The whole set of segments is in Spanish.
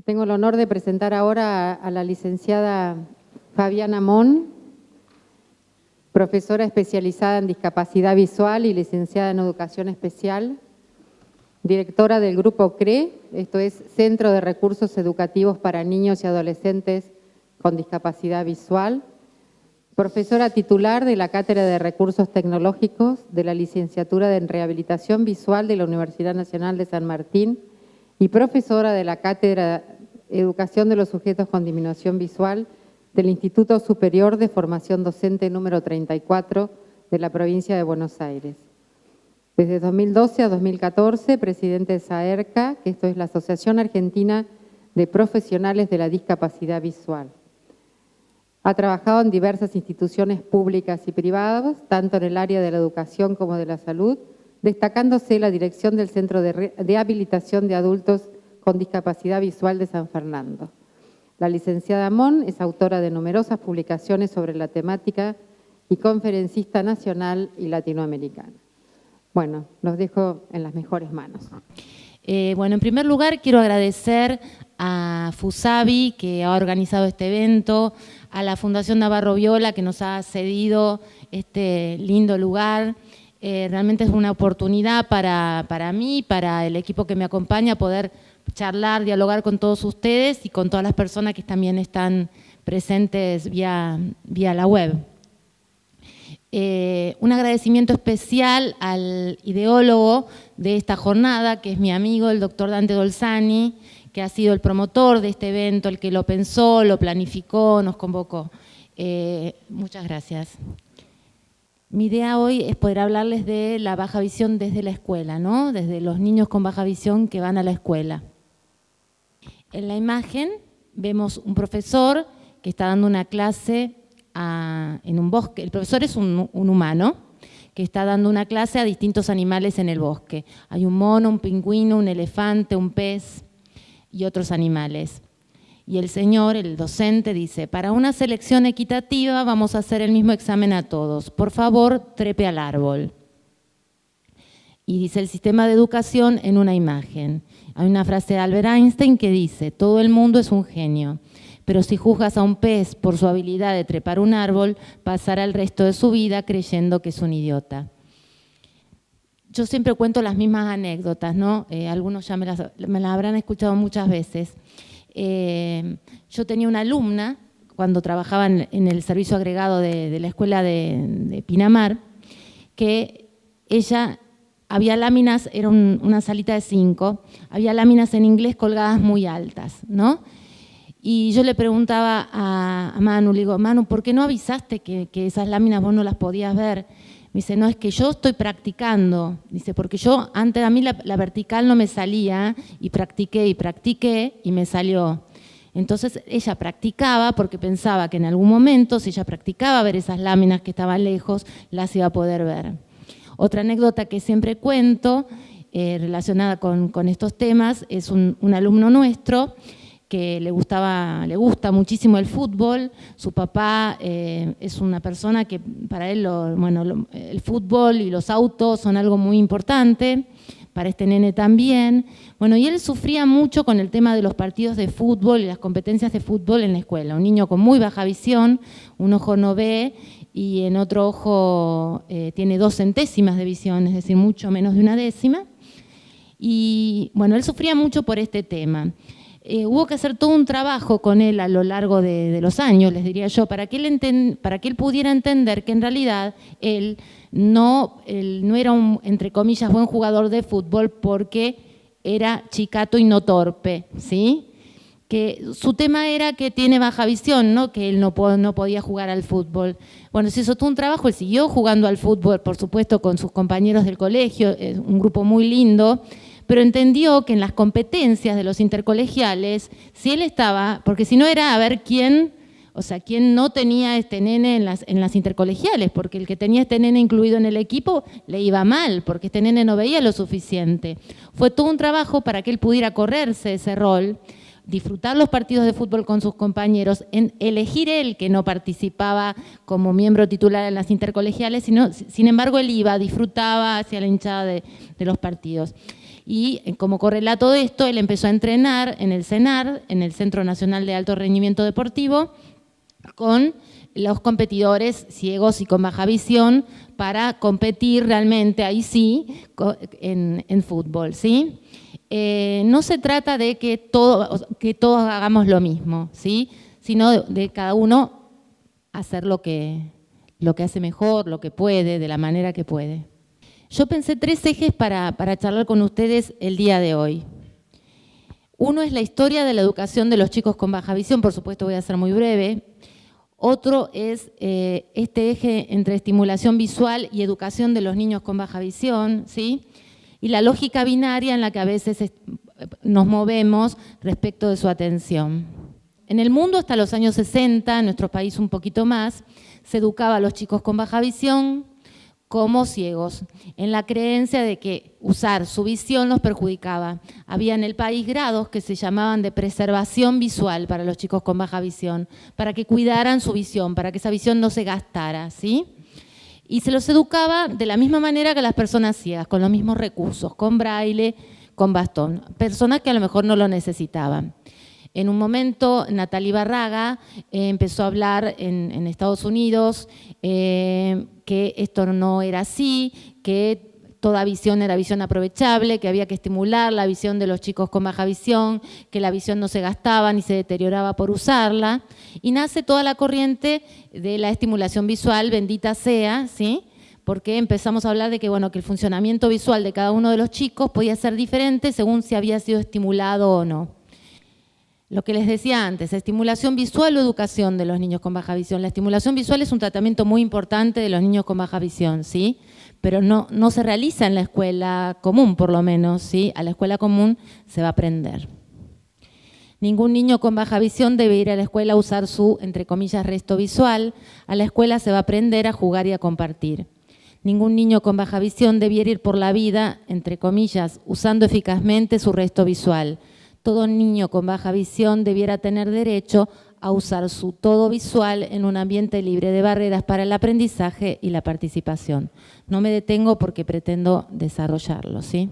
Tengo el honor de presentar ahora a la licenciada Fabiana Mon, profesora especializada en discapacidad visual y licenciada en educación especial, directora del grupo CRE, esto es Centro de Recursos Educativos para Niños y Adolescentes con Discapacidad Visual, profesora titular de la Cátedra de Recursos Tecnológicos de la Licenciatura en Rehabilitación Visual de la Universidad Nacional de San Martín y profesora de la Cátedra Educación de los Sujetos con Disminución Visual del Instituto Superior de Formación Docente número 34 de la provincia de Buenos Aires. Desde 2012 a 2014, presidente de SAERCA, que esto es la Asociación Argentina de Profesionales de la Discapacidad Visual. Ha trabajado en diversas instituciones públicas y privadas, tanto en el área de la educación como de la salud, destacándose la dirección del Centro de Habilitación de Adultos con Discapacidad Visual de San Fernando. La licenciada Mon es autora de numerosas publicaciones sobre la temática y conferencista nacional y latinoamericana. Bueno, los dejo en las mejores manos. Bueno, en primer lugar quiero agradecer a FUSAVI, que ha organizado este evento, a la Fundación Navarro Viola, que nos ha cedido este lindo lugar. Realmente es una oportunidad para mí, para el equipo que me acompaña, poder charlar, dialogar con todos ustedes y con todas las personas que también están presentes vía la web. Un agradecimiento especial al ideólogo de esta jornada, que es mi amigo, el doctor Dante Dolzani, que ha sido el promotor de este evento, el que lo pensó, lo planificó, nos convocó. Muchas gracias. Mi idea hoy es poder hablarles de la baja visión desde la escuela, ¿no? Desde los niños con baja visión que van a la escuela. En la imagen vemos un profesor que está dando una clase en un bosque. El profesor es un humano que está dando una clase a distintos animales en el bosque. Hay un mono, un pingüino, un elefante, un pez y otros animales. Y el señor, el docente, dice: para una selección equitativa vamos a hacer el mismo examen a todos. Por favor, trepe al árbol. Y dice el sistema de educación en una imagen. Hay una frase de Albert Einstein que dice: todo el mundo es un genio, pero si juzgas a un pez por su habilidad de trepar un árbol, pasará el resto de su vida creyendo que es un idiota. Yo siempre cuento las mismas anécdotas, ¿no? Algunos ya me las habrán escuchado muchas veces. Yo tenía una alumna, cuando trabajaba en el servicio agregado de la escuela de Pinamar, que ella, había láminas, era una salita de 5, había láminas en inglés colgadas muy altas, ¿no? Y yo le preguntaba a Manu, le digo: Manu, ¿por qué no avisaste que esas láminas vos no las podías ver? Me dice: no, es que yo estoy practicando. Dice: porque yo, antes a mí la vertical no me salía, y practiqué y me salió. Entonces ella practicaba porque pensaba que en algún momento, si ella practicaba ver esas láminas que estaban lejos, las iba a poder ver. Otra anécdota que siempre cuento, relacionada con estos temas, es un alumno nuestro que le gusta muchísimo el fútbol. Su papá es una persona que para él el fútbol y los autos son algo muy importante, para este nene también. Bueno, y él sufría mucho con el tema de los partidos de fútbol y las competencias de fútbol en la escuela. Un niño con muy baja visión, un ojo no ve y en otro ojo tiene 2 centésimas de visión, es decir, mucho menos de 1/10. Y bueno, él sufría mucho por este tema. Hubo que hacer todo un trabajo con él a lo largo de los años, les diría yo, para que él pudiera entender que en realidad él no era un, entre comillas, buen jugador de fútbol porque era chicato y no torpe, ¿sí? Que su tema era que tiene baja visión, ¿no? Que él no podía jugar al fútbol. Bueno, se hizo todo un trabajo, él siguió jugando al fútbol, por supuesto, con sus compañeros del colegio, es un grupo muy lindo, pero entendió que en las competencias de los intercolegiales, si él estaba, porque si no era a ver quién no tenía este nene en las intercolegiales, porque el que tenía este nene incluido en el equipo le iba mal, porque este nene no veía lo suficiente. Fue todo un trabajo para que él pudiera correrse ese rol, disfrutar los partidos de fútbol con sus compañeros, en elegir él, que no participaba como miembro titular en las intercolegiales, sino, sin embargo, él iba, disfrutaba hacia la hinchada de los partidos. Y como correlato de esto, él empezó a entrenar en el CENAR, en el Centro Nacional de Alto Rendimiento Deportivo, con los competidores ciegos y con baja visión para competir realmente, ahí sí, en fútbol, ¿sí? No se trata de que todos hagamos lo mismo, ¿sí? Sino de cada uno hacer lo que hace mejor, lo que puede, de la manera que puede. Yo pensé 3 ejes para charlar con ustedes el día de hoy. Uno es la historia de la educación de los chicos con baja visión, por supuesto voy a ser muy breve. Otro es este eje entre estimulación visual y educación de los niños con baja visión, ¿sí? Y la lógica binaria en la que a veces nos movemos respecto de su atención. En el mundo, hasta los años 60, en nuestro país un poquito más, se educaba a los chicos con baja visión como ciegos, en la creencia de que usar su visión los perjudicaba. Había en el país grados que se llamaban de preservación visual para los chicos con baja visión, para que cuidaran su visión, para que esa visión no se gastara, ¿sí? Y se los educaba de la misma manera que las personas ciegas, con los mismos recursos, con braille, con bastón, personas que a lo mejor no lo necesitaban. En un momento, Natalie Barraga empezó a hablar en Estados Unidos que esto no era así, que toda visión era visión aprovechable, que había que estimular la visión de los chicos con baja visión, que la visión no se gastaba ni se deterioraba por usarla. Y nace toda la corriente de la estimulación visual, bendita sea, ¿sí? Porque empezamos a hablar de que, bueno, que el funcionamiento visual de cada uno de los chicos podía ser diferente según si había sido estimulado o no. Lo que les decía antes, estimulación visual o educación de los niños con baja visión. La estimulación visual es un tratamiento muy importante de los niños con baja visión, ¿sí? Pero no se realiza en la escuela común, por lo menos, ¿sí? A la escuela común se va a aprender. Ningún niño con baja visión debe ir a la escuela a usar su, entre comillas, resto visual. A la escuela se va a aprender a jugar y a compartir. Ningún niño con baja visión debiera ir por la vida, entre comillas, usando eficazmente su resto visual. Todo niño con baja visión debiera tener derecho a usar su todo visual en un ambiente libre de barreras para el aprendizaje y la participación. No me detengo porque pretendo desarrollarlo, ¿sí?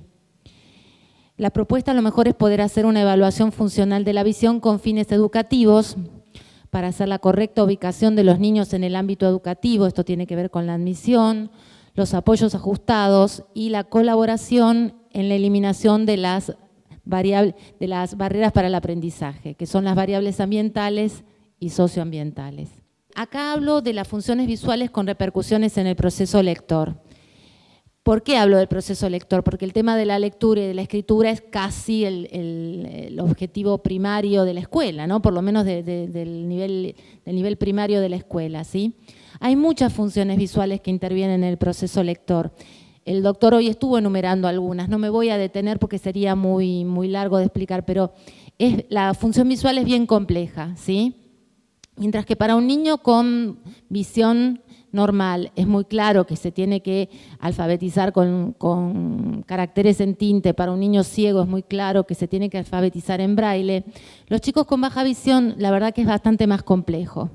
La propuesta a lo mejor es poder hacer una evaluación funcional de la visión con fines educativos para hacer la correcta ubicación de los niños en el ámbito educativo. Esto tiene que ver con la admisión, los apoyos ajustados y la colaboración en la eliminación de las barreras para el aprendizaje, que son las variables ambientales y socioambientales. Acá hablo de las funciones visuales con repercusiones en el proceso lector. ¿Por qué hablo del proceso lector? Porque el tema de la lectura y de la escritura es casi el objetivo primario de la escuela, ¿no? Por lo menos del nivel primario de la escuela, ¿sí? Hay muchas funciones visuales que intervienen en el proceso lector. El doctor hoy estuvo enumerando algunas, no me voy a detener porque sería muy largo de explicar, pero la función visual es bien compleja, ¿sí? Mientras que para un niño con visión normal es muy claro que se tiene que alfabetizar con caracteres en tinte, para un niño ciego es muy claro que se tiene que alfabetizar en braille, los chicos con baja visión la verdad que es bastante más complejo.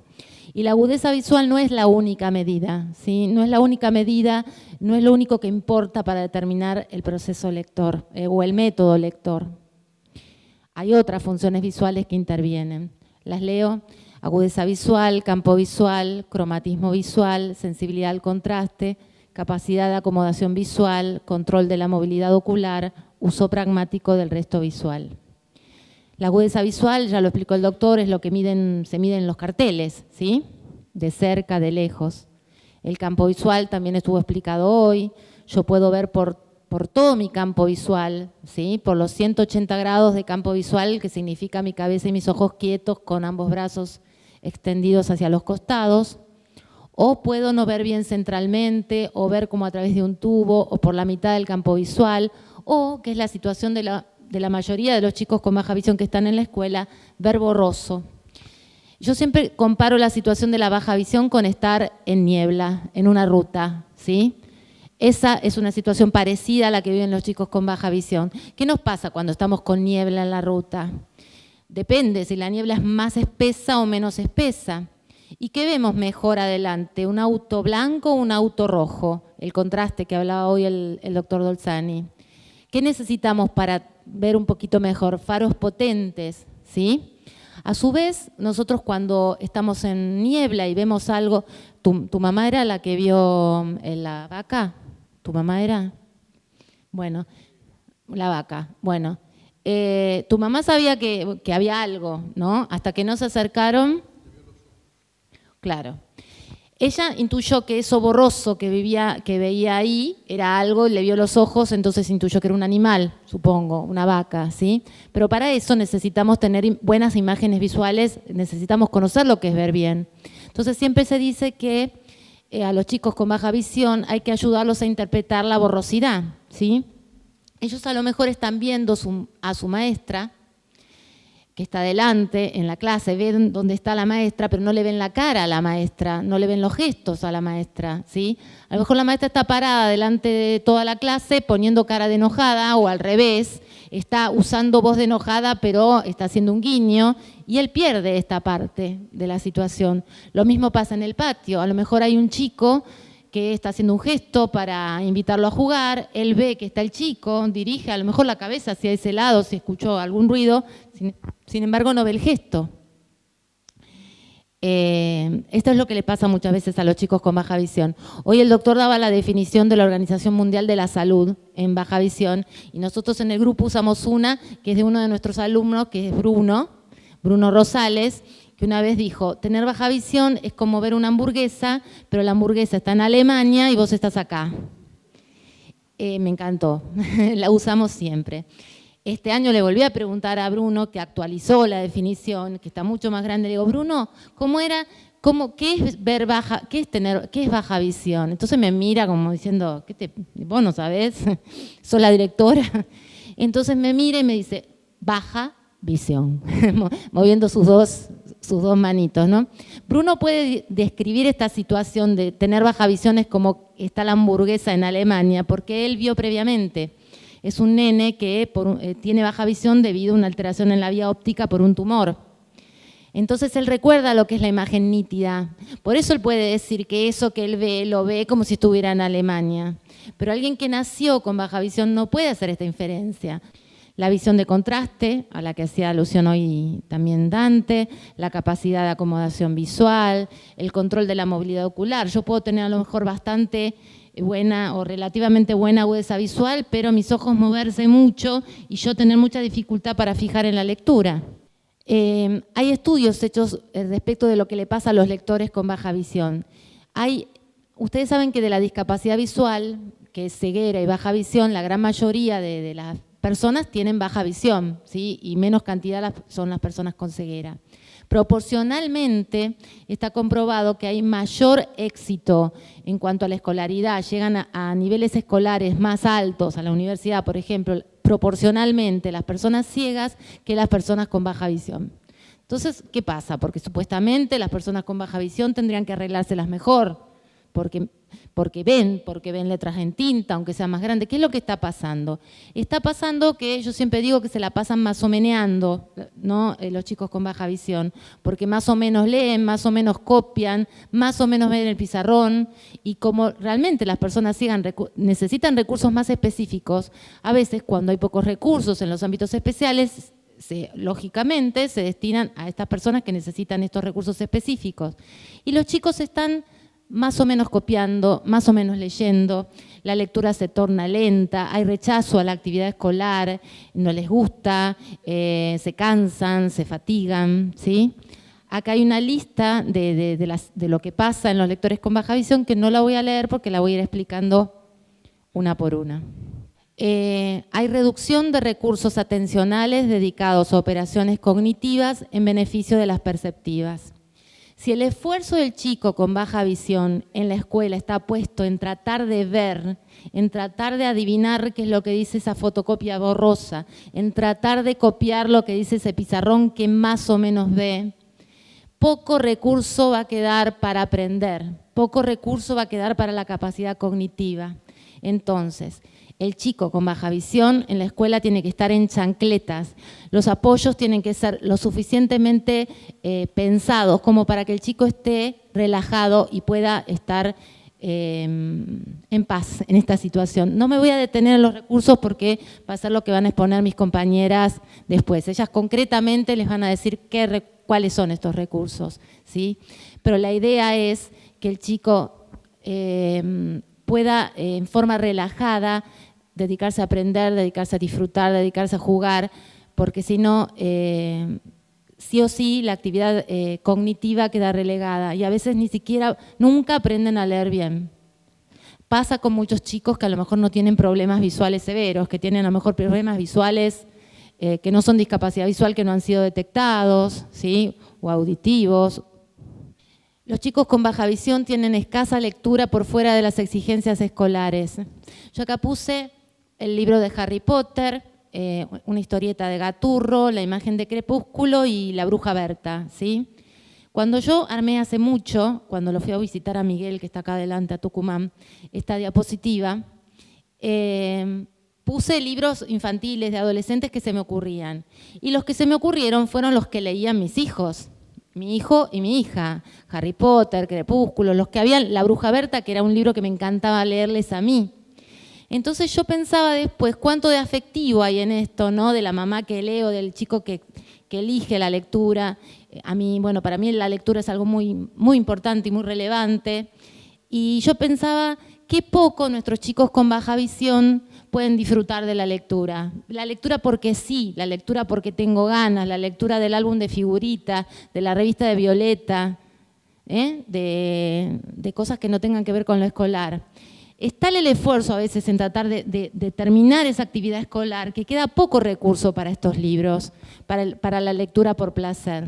Y la agudeza visual no es la única medida, ¿sí? No es la única medida, no es lo único que importa para determinar el proceso lector o el método lector. Hay otras funciones visuales que intervienen. Las leo: agudeza visual, campo visual, cromatismo visual, sensibilidad al contraste, capacidad de acomodación visual, control de la movilidad ocular, uso pragmático del resto visual. La agudeza visual, ya lo explicó el doctor, es lo que se miden los carteles, ¿sí? De cerca, de lejos. El campo visual también estuvo explicado hoy. Yo puedo ver por todo mi campo visual, ¿sí? Por los 180 grados de campo visual, que significa mi cabeza y mis ojos quietos con ambos brazos extendidos hacia los costados. O puedo no ver bien centralmente, o ver como a través de un tubo, o por la mitad del campo visual, o, que es la situación de la mayoría de los chicos con baja visión que están en la escuela, ver borroso. Yo siempre comparo la situación de la baja visión con estar en niebla, en una ruta, ¿sí? Esa es una situación parecida a la que viven los chicos con baja visión. ¿Qué nos pasa cuando estamos con niebla en la ruta? Depende si la niebla es más espesa o menos espesa. ¿Y qué vemos mejor adelante? ¿Un auto blanco o un auto rojo? El contraste que hablaba hoy el doctor Dolzani. ¿Qué necesitamos para ver un poquito mejor? Faros potentes, ¿sí? A su vez, nosotros cuando estamos en niebla y vemos algo, ¿tu mamá era la que vio la vaca? ¿Tu mamá era? Bueno, la vaca, bueno. Tu mamá sabía que había algo, ¿no? Hasta que no se acercaron. Claro. Ella intuyó que eso borroso que veía ahí era algo, le vio los ojos, entonces intuyó que era un animal, supongo, una vaca, ¿sí? Pero para eso necesitamos tener buenas imágenes visuales, necesitamos conocer lo que es ver bien. Entonces siempre se dice que a los chicos con baja visión hay que ayudarlos a interpretar la borrosidad, ¿sí? Ellos a lo mejor están viendo a su maestra, que está delante en la clase, ven dónde está la maestra, pero no le ven la cara a la maestra, no le ven los gestos a la maestra, ¿sí? A lo mejor la maestra está parada delante de toda la clase poniendo cara de enojada o al revés, está usando voz de enojada pero está haciendo un guiño y él pierde esta parte de la situación. Lo mismo pasa en el patio, a lo mejor hay un chico que está haciendo un gesto para invitarlo a jugar, él ve que está el chico, dirige a lo mejor la cabeza hacia ese lado, si escuchó algún ruido, sin embargo no ve el gesto. Esto es lo que le pasa muchas veces a los chicos con baja visión. Hoy el doctor daba la definición de la Organización Mundial de la Salud en baja visión y nosotros en el grupo usamos una que es de uno de nuestros alumnos, que es Bruno Rosales, que una vez dijo, tener baja visión es como ver una hamburguesa, pero la hamburguesa está en Alemania y vos estás acá. Me encantó, la usamos siempre. Este año le volví a preguntar a Bruno, que actualizó la definición, que está mucho más grande. Le digo, Bruno, ¿qué es baja visión? Entonces me mira como diciendo, vos no sabés, sos la directora. Entonces me mira y me dice, baja visión, moviendo sus dos manitos, ¿no? Bruno puede describir esta situación de tener baja visión es como está la hamburguesa en Alemania, porque él vio previamente. Es un nene que tiene baja visión debido a una alteración en la vía óptica por un tumor. Entonces él recuerda lo que es la imagen nítida. Por eso él puede decir que eso que él ve, lo ve como si estuviera en Alemania. Pero alguien que nació con baja visión no puede hacer esta inferencia. La visión de contraste, a la que hacía alusión hoy también Dante, la capacidad de acomodación visual, el control de la movilidad ocular. Yo puedo tener a lo mejor bastante buena o relativamente buena agudeza visual, pero mis ojos moverse mucho y yo tener mucha dificultad para fijar en la lectura. Hay estudios hechos respecto de lo que le pasa a los lectores con baja visión. Ustedes saben que de la discapacidad visual, que es ceguera y baja visión, la gran mayoría de las personas tienen baja visión, ¿sí? Y menos cantidad son las personas con ceguera. Proporcionalmente está comprobado que hay mayor éxito en cuanto a la escolaridad, llegan a niveles escolares más altos, a la universidad, por ejemplo, proporcionalmente las personas ciegas que las personas con baja visión. Entonces, ¿qué pasa? Porque supuestamente las personas con baja visión tendrían que arreglárselas mejor, porque ven letras en tinta, aunque sea más grande. ¿Qué es lo que está pasando? Está pasando que yo siempre digo que se la pasan masomeneando, ¿no? Los chicos con baja visión, porque más o menos leen, más o menos copian, más o menos ven el pizarrón, y como realmente las personas ciegas necesitan recursos más específicos, a veces cuando hay pocos recursos en los ámbitos especiales, lógicamente se destinan a estas personas que necesitan estos recursos específicos. Y los chicos están más o menos copiando, más o menos leyendo, la lectura se torna lenta, hay rechazo a la actividad escolar, no les gusta, se cansan, se fatigan, ¿sí? Acá hay una lista de lo que pasa en los lectores con baja visión que no la voy a leer porque la voy a ir explicando una por una. Hay reducción de recursos atencionales dedicados a operaciones cognitivas en beneficio de las perceptivas. Si el esfuerzo del chico con baja visión en la escuela está puesto en tratar de ver, en tratar de adivinar qué es lo que dice esa fotocopia borrosa, en tratar de copiar lo que dice ese pizarrón que más o menos ve, poco recurso va a quedar para aprender, poco recurso va a quedar para la capacidad cognitiva. Entonces, el chico con baja visión en la escuela tiene que estar en chancletas. Los apoyos tienen que ser lo suficientemente pensados como para que el chico esté relajado y pueda estar en paz en esta situación. No me voy a detener en los recursos porque va a ser lo que van a exponer mis compañeras después. Ellas concretamente les van a decir cuáles son estos recursos, ¿sí? Pero la idea es que el chico pueda en forma relajada dedicarse a aprender, dedicarse a disfrutar, dedicarse a jugar, porque si no, sí o sí la actividad cognitiva queda relegada y a veces nunca aprenden a leer bien. Pasa con muchos chicos que a lo mejor no tienen problemas visuales severos, que tienen a lo mejor problemas visuales que no son discapacidad visual, que no han sido detectados, ¿sí? O auditivos. Los chicos con baja visión tienen escasa lectura por fuera de las exigencias escolares. Yo acá puse el libro de Harry Potter, una historieta de Gaturro, la imagen de Crepúsculo y la bruja Berta, ¿sí? Cuando yo armé hace mucho, cuando lo fui a visitar a Miguel, que está acá adelante, a Tucumán, esta diapositiva, puse libros infantiles de adolescentes que se me ocurrían. Y los que se me ocurrieron fueron los que leían mis hijos. Mi hijo y mi hija, Harry Potter, Crepúsculo, los que habían, La Bruja Berta, que era un libro que me encantaba leerles a mí. Entonces yo pensaba después, cuánto de afectivo hay en esto, ¿no? De la mamá que lee o del chico que elige la lectura. A mí, bueno, para mí la lectura es algo muy, muy importante y muy relevante. Y yo pensaba, qué poco nuestros chicos con baja visión pueden disfrutar de la lectura. La lectura porque sí, la lectura porque tengo ganas, la lectura del álbum de figuritas, de la revista de Violeta, de cosas que no tengan que ver con lo escolar. Es tal el esfuerzo a veces en tratar de terminar esa actividad escolar que queda poco recurso para estos libros, para la lectura por placer.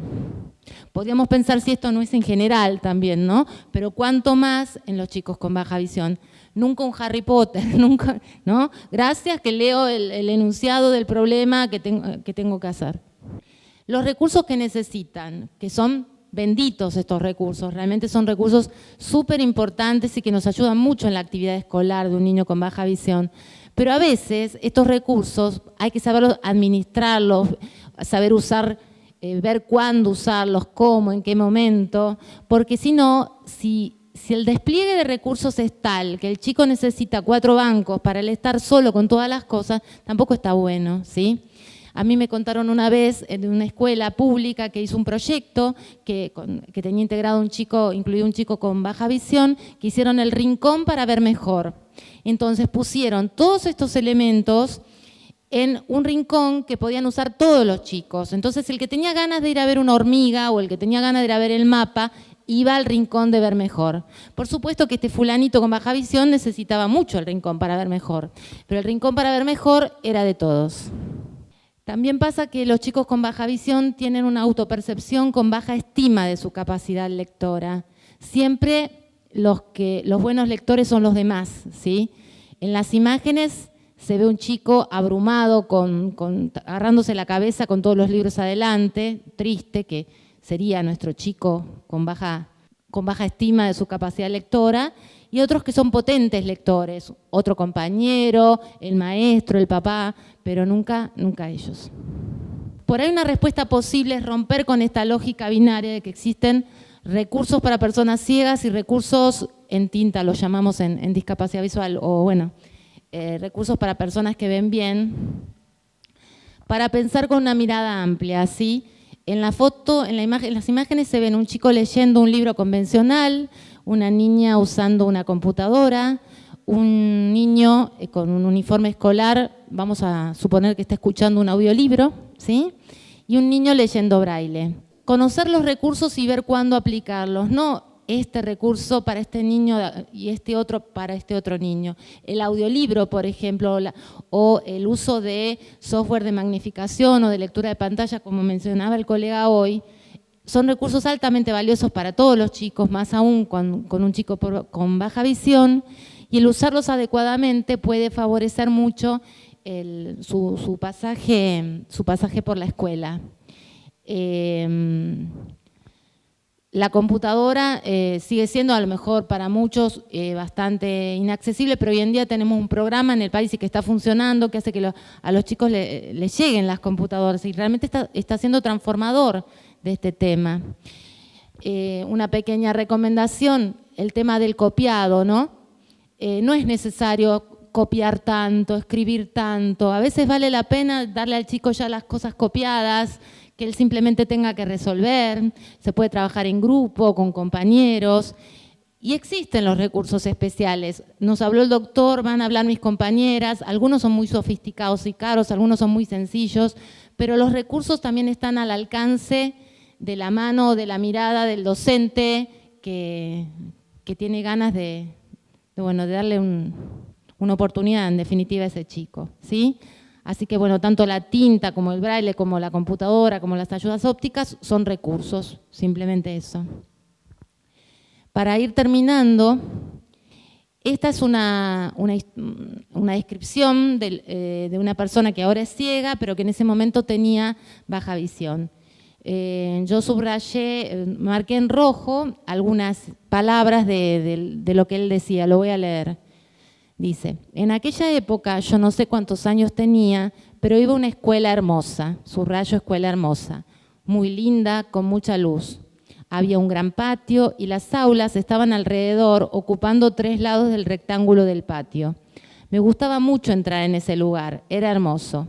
Podríamos pensar si esto no es en general también, ¿no? Pero cuánto más en los chicos con baja visión. Nunca un Harry Potter, nunca, ¿no? Gracias que leo el enunciado del problema que tengo que hacer. Los recursos que necesitan, que son benditos estos recursos, realmente son recursos súper importantes y que nos ayudan mucho en la actividad escolar de un niño con baja visión. Pero a veces estos recursos hay que saberlos administrarlos, saber usar, ver cuándo usarlos, cómo, en qué momento, porque si no, si el despliegue de recursos es tal que el chico necesita 4 bancos para él estar solo con todas las cosas, tampoco está bueno, ¿sí? A mí me contaron una vez en una escuela pública que hizo un proyecto que tenía integrado incluido un chico con baja visión, que hicieron el rincón para ver mejor. Entonces pusieron todos estos elementos en un rincón que podían usar todos los chicos. Entonces el que tenía ganas de ir a ver una hormiga o el que tenía ganas de ir a ver el mapa, iba al rincón de ver mejor. Por supuesto que este fulanito con baja visión necesitaba mucho el rincón para ver mejor, pero el rincón para ver mejor era de todos. También pasa que los chicos con baja visión tienen una autopercepción con baja estima de su capacidad lectora. Siempre los buenos lectores son los demás, ¿sí? En las imágenes se ve un chico abrumado, agarrándose la cabeza con todos los libros adelante, triste, que sería nuestro chico con baja estima de su capacidad lectora, y otros que son potentes lectores, otro compañero, el maestro, el papá, pero nunca ellos. Por ahí una respuesta posible es romper con esta lógica binaria de que existen recursos para personas ciegas y recursos en tinta, los llamamos en discapacidad visual, o bueno, recursos para personas que ven bien, para pensar con una mirada amplia, ¿sí? En la foto, en las imágenes se ven un chico leyendo un libro convencional, una niña usando una computadora, un niño con un uniforme escolar, vamos a suponer que está escuchando un audiolibro, ¿sí? Y un niño leyendo braille. Conocer los recursos y ver cuándo aplicarlos, no este recurso para este niño y este otro para este otro niño. El audiolibro, por ejemplo, o el uso de software de magnificación o de lectura de pantalla, como mencionaba el colega hoy, son recursos altamente valiosos para todos los chicos, más aún con un chico con baja visión, y el usarlos adecuadamente puede favorecer mucho su pasaje por la escuela. La computadora sigue siendo a lo mejor para muchos bastante inaccesible, pero hoy en día tenemos un programa en el país y que está funcionando, que hace que a los chicos les lleguen las computadoras y realmente está siendo transformador de este tema. Una pequeña recomendación, el tema del copiado, ¿no? No es necesario copiar tanto, escribir tanto. A veces vale la pena darle al chico ya las cosas copiadas, que él simplemente tenga que resolver. Se puede trabajar en grupo, con compañeros. Y existen los recursos especiales. Nos habló el doctor, van a hablar mis compañeras. Algunos son muy sofisticados y caros, algunos son muy sencillos, pero los recursos también están al alcance de la mano, de la mirada del docente que tiene ganas de darle una oportunidad, en definitiva, a ese chico, ¿sí? Así que, bueno, tanto la tinta como el braille, como la computadora, como las ayudas ópticas, son recursos, simplemente eso. Para ir terminando, esta es una descripción de una persona que ahora es ciega, pero que en ese momento tenía baja visión. Yo subrayé, marqué en rojo algunas palabras de lo que él decía, lo voy a leer. Dice, en aquella época, yo no sé cuántos años tenía, pero iba a una escuela hermosa, subrayo escuela hermosa, muy linda, con mucha luz. Había un gran patio y las aulas estaban alrededor, ocupando 3 lados del rectángulo del patio. Me gustaba mucho entrar en ese lugar, era hermoso.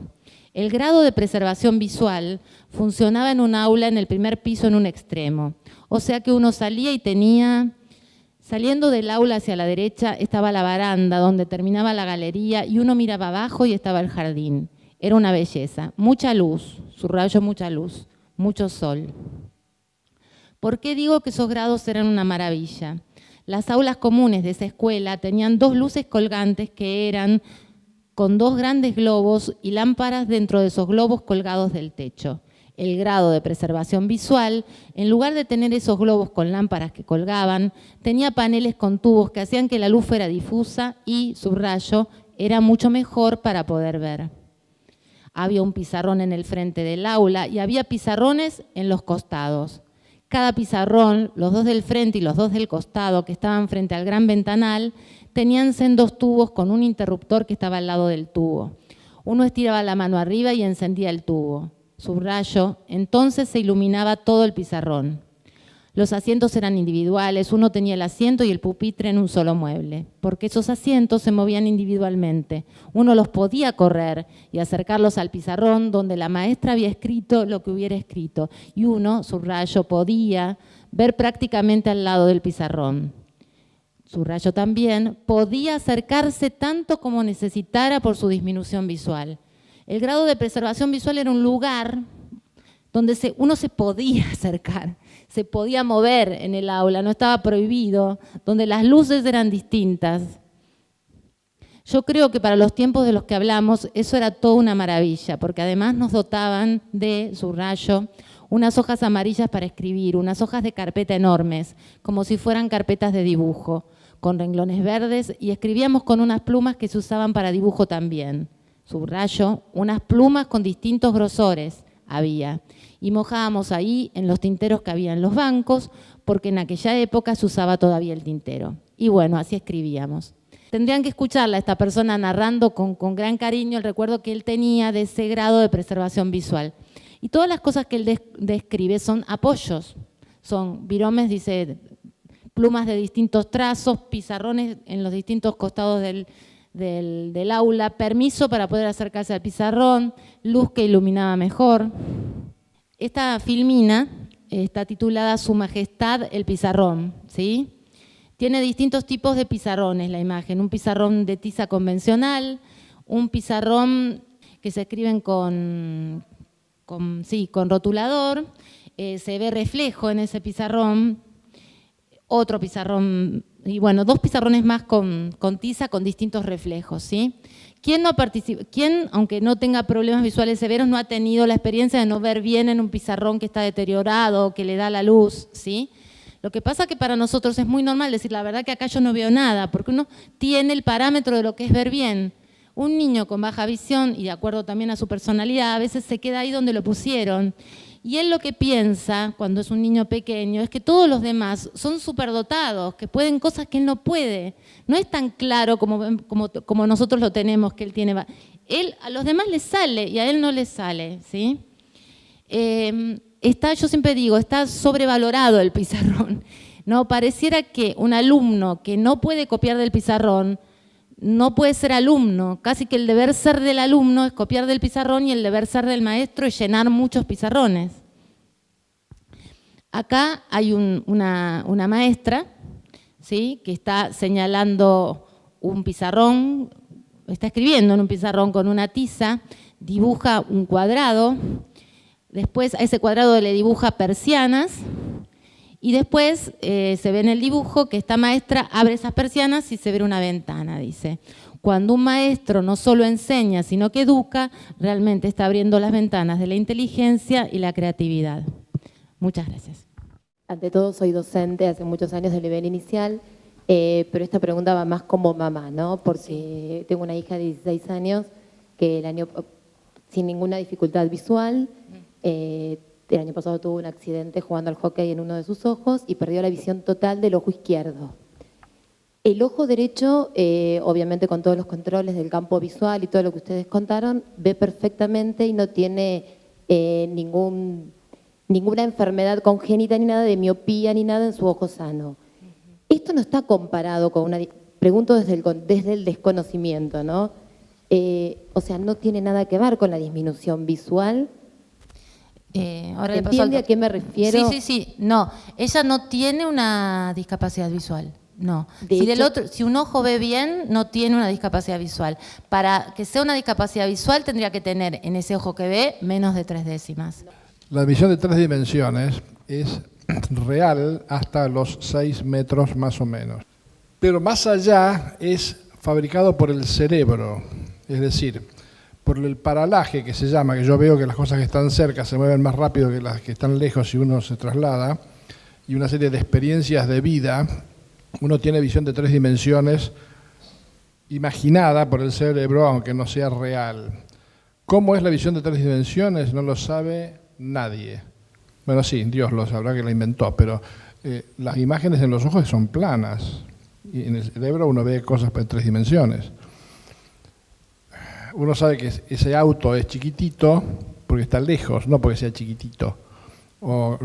El grado de preservación visual funcionaba en un aula en el primer piso en un extremo. O sea que uno salía y tenía... Saliendo del aula hacia la derecha estaba la baranda donde terminaba la galería y uno miraba abajo y estaba el jardín. Era una belleza. Mucha luz, subrayo mucha luz, mucho sol. ¿Por qué digo que esos grados eran una maravilla? Las aulas comunes de esa escuela tenían 2 luces colgantes que eran con 2 grandes globos y lámparas dentro de esos globos colgados del techo. El grado de preservación visual, en lugar de tener esos globos con lámparas que colgaban, tenía paneles con tubos que hacían que la luz fuera difusa y, subrayo, era mucho mejor para poder ver. Había un pizarrón en el frente del aula y había pizarrones en los costados. Cada pizarrón, los 2 del frente y los 2 del costado, que estaban frente al gran ventanal, tenían sendos tubos con un interruptor que estaba al lado del tubo. Uno estiraba la mano arriba y encendía el tubo. Subrayo, entonces se iluminaba todo el pizarrón. Los asientos eran individuales, uno tenía el asiento y el pupitre en un solo mueble, porque esos asientos se movían individualmente. Uno los podía correr y acercarlos al pizarrón donde la maestra había escrito lo que hubiera escrito, y uno, subrayo, podía ver prácticamente al lado del pizarrón. Subrayo también, podía acercarse tanto como necesitara por su disminución visual. El grado de preservación visual era un lugar donde uno se podía acercar, se podía mover en el aula, no estaba prohibido, donde las luces eran distintas. Yo creo que para los tiempos de los que hablamos eso era toda una maravilla, porque además nos dotaban de, subrayo, unas hojas amarillas para escribir, unas hojas de carpeta enormes, como si fueran carpetas de dibujo, con renglones verdes, y escribíamos con unas plumas que se usaban para dibujo también. Subrayo, unas plumas con distintos grosores había, y mojábamos ahí en los tinteros que había en los bancos, porque en aquella época se usaba todavía el tintero. Y bueno, así escribíamos. Tendrían que escucharla, esta persona narrando con gran cariño el recuerdo que él tenía de ese grado de preservación visual. Y todas las cosas que él describe son apoyos, son viromes, dice, plumas de distintos trazos, pizarrones en los distintos costados del aula, permiso para poder acercarse al pizarrón, luz que iluminaba mejor. Esta filmina está titulada Su Majestad el Pizarrón, ¿sí? Tiene distintos tipos de pizarrones la imagen, un pizarrón de tiza convencional, un pizarrón que se escriben con rotulador, se ve reflejo en ese pizarrón, otro pizarrón, y bueno, 2 pizarrones más con tiza con distintos reflejos, ¿sí? ¿Quién, aunque no tenga problemas visuales severos, no ha tenido la experiencia de no ver bien en un pizarrón que está deteriorado, que le da la luz, ¿sí? Lo que pasa es que para nosotros es muy normal decir, la verdad que acá yo no veo nada, porque uno tiene el parámetro de lo que es ver bien. Un niño con baja visión, y de acuerdo también a su personalidad, a veces se queda ahí donde lo pusieron. Y él lo que piensa, cuando es un niño pequeño, es que todos los demás son superdotados, que pueden cosas que él no puede. No es tan claro como nosotros lo tenemos, que él tiene. A los demás les sale y a él no les sale, ¿sí? Yo siempre digo, está sobrevalorado el pizarrón. No, pareciera que un alumno que no puede copiar del pizarrón no puede ser alumno. Casi que el deber ser del alumno es copiar del pizarrón y el deber ser del maestro es llenar muchos pizarrones. Acá hay una maestra, ¿sí?, que está señalando un pizarrón, está escribiendo en un pizarrón con una tiza, dibuja un cuadrado, después a ese cuadrado le dibuja persianas y después se ve en el dibujo que esta maestra abre esas persianas y se ve una ventana, dice. Cuando un maestro no solo enseña, sino que educa, realmente está abriendo las ventanas de la inteligencia y la creatividad. Muchas gracias. Ante todo, soy docente hace muchos años del nivel inicial, pero esta pregunta va más como mamá, ¿no? Porque tengo una hija de 16 años que el año, sin ninguna dificultad visual, el año pasado tuvo un accidente jugando al hockey en uno de sus ojos y perdió la visión total del ojo izquierdo. El ojo derecho, obviamente con todos los controles del campo visual y todo lo que ustedes contaron, ve perfectamente y no tiene ninguna enfermedad congénita ni nada de miopía ni nada en su ojo sano. Esto no está comparado con una... Pregunto desde el desconocimiento, ¿no? O sea, no tiene nada que ver con la disminución visual. Ahora ¿Entiende a qué me refiero? Sí. No, ella no tiene una discapacidad visual. No. Si un ojo ve bien, no tiene una discapacidad visual. Para que sea una discapacidad visual, tendría que tener en ese ojo que ve menos de 3 décimas. La visión de 3 dimensiones es real hasta los 6 metros más o menos. Pero más allá es fabricado por el cerebro, es decir, por el paralaje que se llama, que yo veo que las cosas que están cerca se mueven más rápido que las que están lejos si uno se traslada, y una serie de experiencias de vida, uno tiene visión de 3 dimensiones imaginada por el cerebro, aunque no sea real. ¿Cómo es la visión de 3 dimensiones? No lo sabe nadie. Bueno, sí, Dios lo sabrá, que la inventó, pero las imágenes en los ojos son planas y en el cerebro uno ve cosas en 3 dimensiones. Uno sabe que ese auto es chiquitito porque está lejos, no porque sea chiquitito. O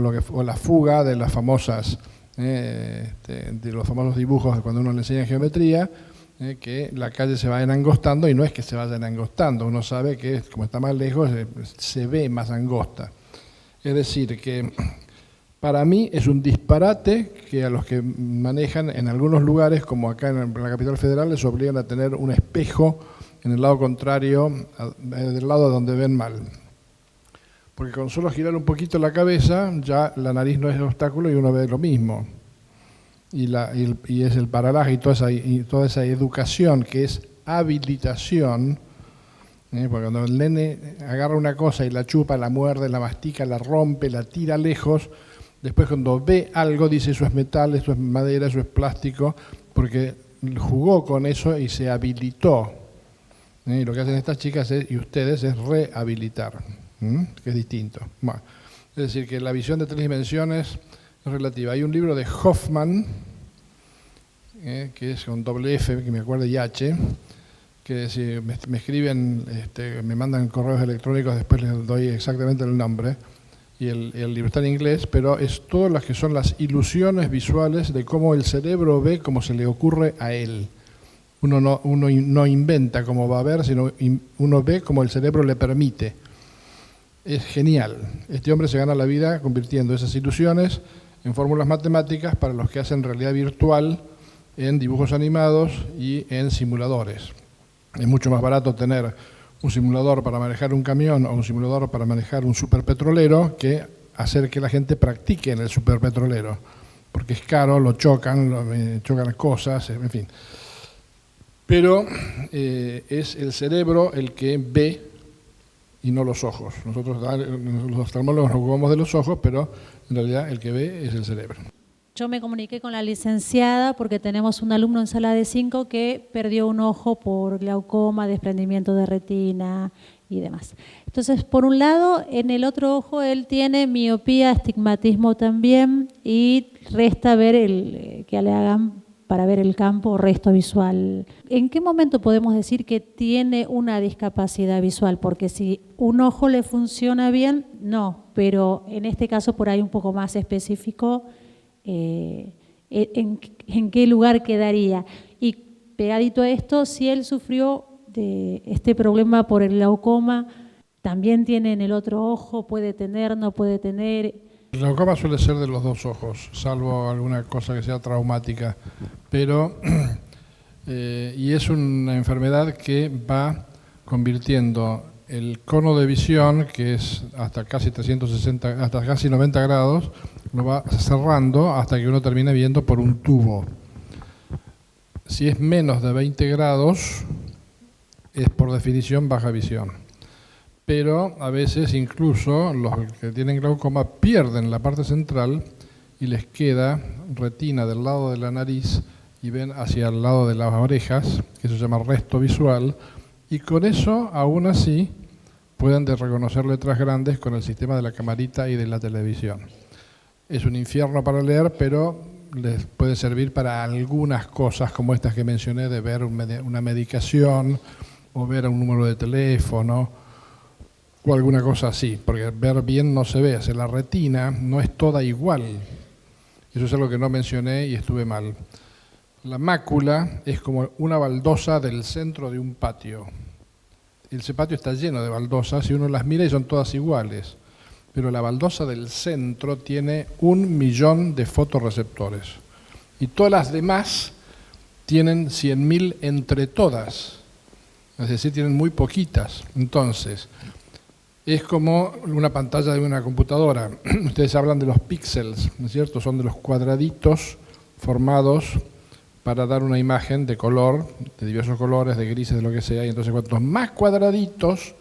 la fuga de las famosas, de los famosos dibujos de cuando uno le enseña geometría, que la calle se va enangostando y no es que se vaya enangostando, uno sabe que como está más lejos se ve más angosta. Es decir, que para mí es un disparate que a los que manejan en algunos lugares, como acá en la capital federal, les obligan a tener un espejo en el lado contrario, del lado donde ven mal. Porque con solo girar un poquito la cabeza, ya la nariz no es el obstáculo y uno ve lo mismo. Y es el paralaje y toda esa educación que es habilitación, porque cuando el nene agarra una cosa y la chupa, la muerde, la mastica, la rompe, la tira lejos, después cuando ve algo dice eso es metal, eso es madera, eso es plástico, porque jugó con eso y se habilitó. Y lo que hacen estas chicas y ustedes es rehabilitar, que es distinto. Bueno, es decir, que la visión de 3 dimensiones es relativa. Hay un libro de Hoffman, que es con doble F, que me acuerdo, y H, que si me escriben, me mandan correos electrónicos, después les doy exactamente el nombre, y el libro está en inglés, pero es todas las que son las ilusiones visuales de cómo el cerebro ve como se le ocurre a él. Uno no inventa cómo va a ver, sino uno ve como el cerebro le permite. Es genial. Este hombre se gana la vida convirtiendo esas ilusiones en fórmulas matemáticas para los que hacen realidad virtual en dibujos animados y en simuladores. Es mucho más barato tener un simulador para manejar un camión o un simulador para manejar un superpetrolero que hacer que la gente practique en el superpetrolero, porque es caro, lo chocan cosas, en fin. Pero es el cerebro el que ve y no los ojos. Nosotros los oftalmólogos nos ocupamos de los ojos, pero en realidad el que ve es el cerebro. Yo me comuniqué con la licenciada porque tenemos un alumno en sala de 5 que perdió un ojo por glaucoma, desprendimiento de retina y demás. Entonces, por un lado, en el otro ojo él tiene miopía, astigmatismo también y resta ver que le hagan para ver el campo o resto visual. ¿En qué momento podemos decir que tiene una discapacidad visual? Porque si un ojo le funciona bien, no, pero en este caso por ahí un poco más específico, en qué lugar quedaría. Y pegadito a esto, si él sufrió de este problema por el glaucoma, también tiene en el otro ojo, puede tener, no puede tener. El glaucoma suele ser de los dos ojos, salvo alguna cosa que sea traumática, pero y es una enfermedad que va convirtiendo el cono de visión, que es hasta casi 360, hasta casi 90 grados, lo va cerrando hasta que uno termina viendo por un tubo. Si es menos de 20 grados, es por definición baja visión. Pero a veces incluso los que tienen glaucoma pierden la parte central y les queda retina del lado de la nariz y ven hacia el lado de las orejas, que se llama resto visual, y con eso aún así pueden reconocer letras grandes con el sistema de la camarita y de la televisión. Es un infierno para leer, pero les puede servir para algunas cosas como estas que mencioné, de ver una medicación o ver un número de teléfono o alguna cosa así, porque ver bien no se ve, o sea, la retina no es toda igual. Eso es algo que no mencioné y estuve mal. La mácula es como una baldosa del centro de un patio. Ese patio está lleno de baldosas y uno las mira y son todas iguales, pero la baldosa del centro tiene 1.000.000 de fotorreceptores y todas las demás tienen 100.000 entre todas, es decir, tienen muy poquitas. Entonces, es como una pantalla de una computadora. Ustedes hablan de los píxeles, ¿no es cierto? Son de los cuadraditos formados para dar una imagen de color, de diversos colores, de grises, de lo que sea. Y entonces, cuantos más cuadraditos,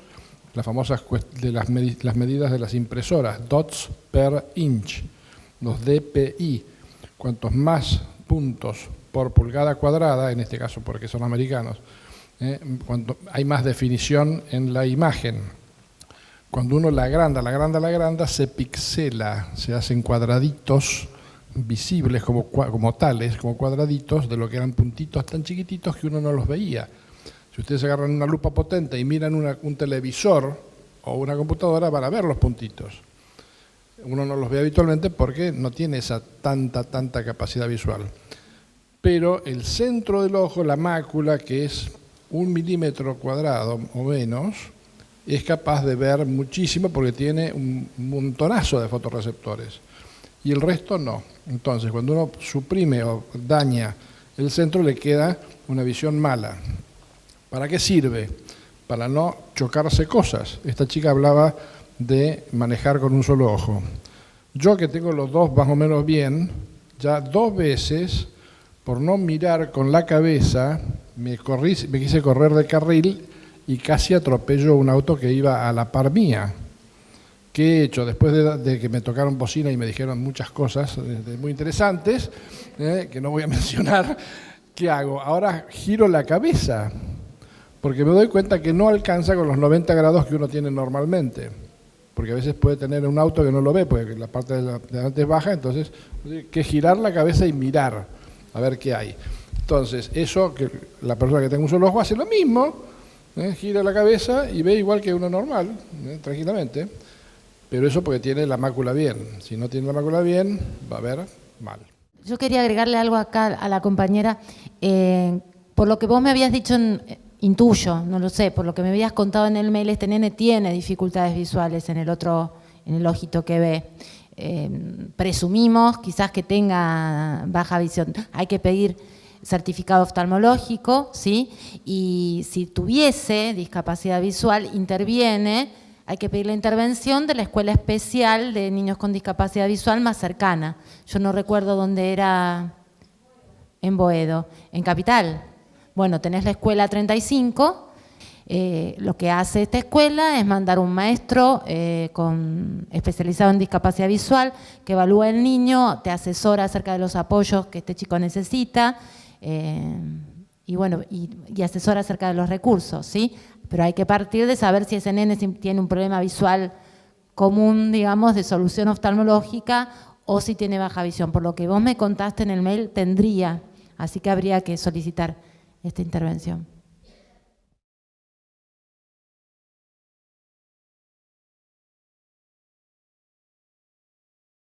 las famosas de las medidas de las impresoras, dots per inch, los DPI, cuantos más puntos por pulgada cuadrada, en este caso porque son americanos, cuanto hay más definición en la imagen. Cuando uno la agranda, se pixela, se hacen cuadraditos visibles como tales, como cuadraditos, de lo que eran puntitos tan chiquititos que uno no los veía. Si ustedes agarran una lupa potente y miran un televisor o una computadora, van a ver los puntitos. Uno no los ve habitualmente porque no tiene esa tanta capacidad visual. Pero el centro del ojo, la mácula, que es 1 milímetro cuadrado o menos, es capaz de ver muchísimo porque tiene un montonazo de fotorreceptores y el resto no. Entonces, cuando uno suprime o daña el centro, le queda una visión mala. ¿Para qué sirve? Para no chocarse cosas. Esta chica hablaba de manejar con un solo ojo. Yo, que tengo los dos más o menos bien, ya 2 veces, por no mirar con la cabeza, me quise correr de carril y casi atropello un auto que iba a la par mía. ¿Qué he hecho? Después de que me tocaron bocina y me dijeron muchas cosas muy interesantes, que no voy a mencionar, ¿qué hago? Ahora giro la cabeza, porque me doy cuenta que no alcanza con los 90 grados que uno tiene normalmente. Porque a veces puede tener un auto que no lo ve, porque la parte de delante es baja, entonces hay que girar la cabeza y mirar, a ver qué hay. Entonces, eso, que la persona que tenga un solo ojo hace lo mismo, gira la cabeza y ve igual que uno normal, tranquilamente, pero eso porque tiene la mácula bien. Si no tiene la mácula bien, va a ver mal. Yo quería agregarle algo acá a la compañera. Por lo que vos me habías dicho, intuyo, no lo sé, por lo que me habías contado en el mail, este nene tiene dificultades visuales en el ojito que ve. Presumimos quizás que tenga baja visión. Hay que pedir certificado oftalmológico, ¿sí? Y si tuviese discapacidad visual, interviene, hay que pedir la intervención de la escuela especial de niños con discapacidad visual más cercana. Yo no recuerdo dónde era, en Boedo, en Capital. Bueno, tenés la escuela 35, lo que hace esta escuela es mandar un maestro especializado en discapacidad visual que evalúa al niño, te asesora acerca de los apoyos que este chico necesita, y bueno, y asesora acerca de los recursos, ¿sí? Pero hay que partir de saber si ese nene tiene un problema visual común, digamos, de solución oftalmológica, o si tiene baja visión. Por lo que vos me contaste en el mail, tendría, así que habría que solicitar esta intervención.